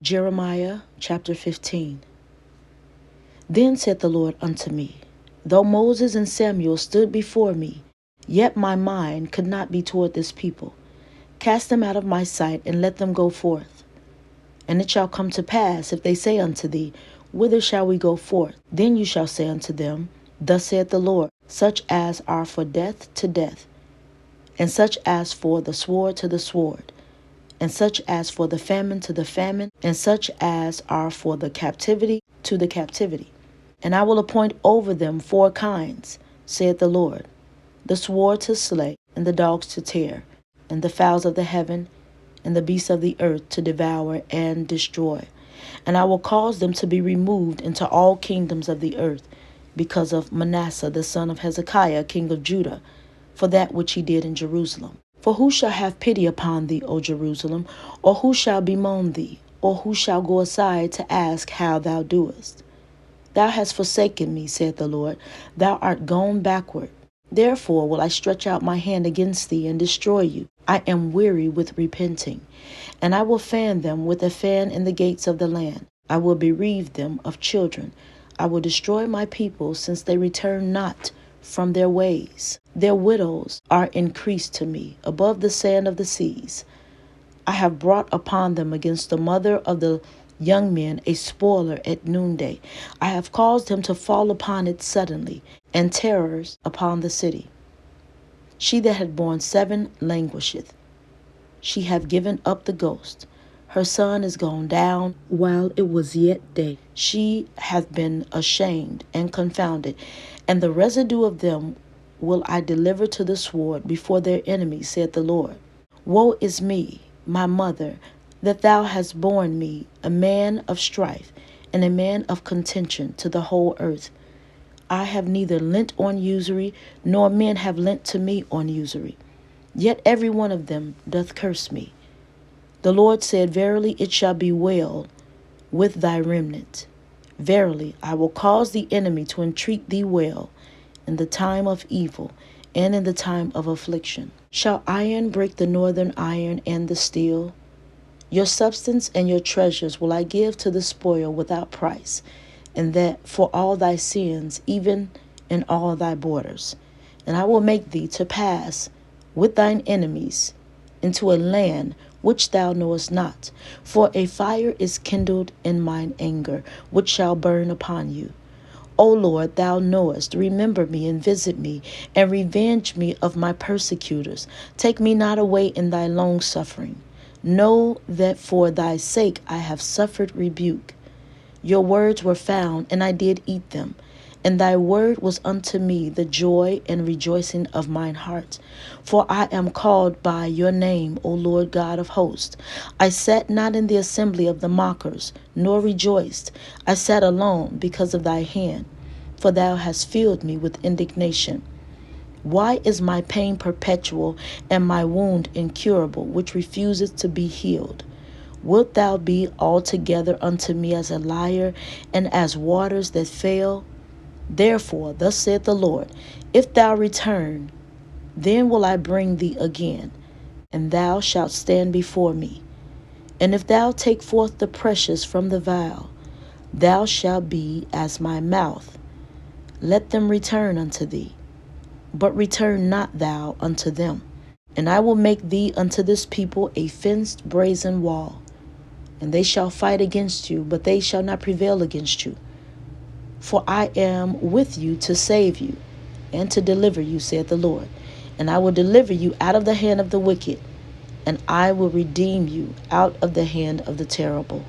Jeremiah chapter 15. Then said the Lord unto me, Though Moses and Samuel stood before me, yet my mind could not be toward this people. Cast them out of my sight, and let them go forth. And it shall come to pass, if they say unto thee, Whither shall we go forth? Then you shall say unto them, Thus saith the Lord, such as are for death to death, and such as for the sword to the sword, and such as for the famine to the famine, and such as are for the captivity to the captivity. And I will appoint over them 4 kinds, saith the Lord, the sword to slay, and the dogs to tear, and the fowls of the heaven, and the beasts of the earth to devour and destroy. And I will cause them to be removed into all kingdoms of the earth, because of Manasseh the son of Hezekiah, king of Judah, for that which he did in Jerusalem. For who shall have pity upon thee, O Jerusalem? Or who shall bemoan thee? Or who shall go aside to ask how thou doest? Thou hast forsaken me, saith the Lord. Thou art gone backward. Therefore will I stretch out my hand against thee and destroy you. I am weary with repenting. And I will fan them with a fan in the gates of the land. I will bereave them of children. I will destroy my people, since they return not from their ways. Their widows are increased to me above the sand of the seas. I have brought upon them against the mother of the young men a spoiler at noonday. I have caused him to fall upon it suddenly, and terrors upon the city. She that had borne 7 languisheth. She hath given up the ghost. Her son is gone down while it was yet day. She hath been ashamed and confounded, and the residue of them will I deliver to the sword before their enemies, saith the Lord. Woe is me, my mother, that thou hast borne me, a man of strife, and a man of contention to the whole earth. I have neither lent on usury, nor men have lent to me on usury. Yet every one of them doth curse me. The Lord said, Verily it shall be well with thy remnant. Verily I will cause the enemy to entreat thee well in the time of evil and in the time of affliction. Shall iron break the northern iron and the steel? Your substance and your treasures will I give to the spoil without price, and that for all thy sins, even in all thy borders. And I will make thee to pass with thine enemies into a land which thou knowest not. For a fire is kindled in mine anger, which shall burn upon you. O Lord, thou knowest, remember me and visit me, and revenge me of my persecutors. Take me not away in thy long suffering. Know that for thy sake I have suffered rebuke. Your words were found, and I did eat them. And thy word was unto me the joy and rejoicing of mine heart. For I am called by your name, O Lord God of hosts. I sat not in the assembly of the mockers, nor rejoiced. I sat alone because of thy hand, for thou hast filled me with indignation. Why is my pain perpetual, and my wound incurable, which refuses to be healed? Wilt thou be altogether unto me as a liar, and as waters that fail? Therefore, thus saith the Lord, if thou return, then will I bring thee again, and thou shalt stand before me. And if thou take forth the precious from the vial, thou shalt be as my mouth. Let them return unto thee, but return not thou unto them. And I will make thee unto this people a fenced brazen wall, and they shall fight against you, but they shall not prevail against you. For I am with you to save you and to deliver you, saith the Lord. And I will deliver you out of the hand of the wicked, and I will redeem you out of the hand of the terrible.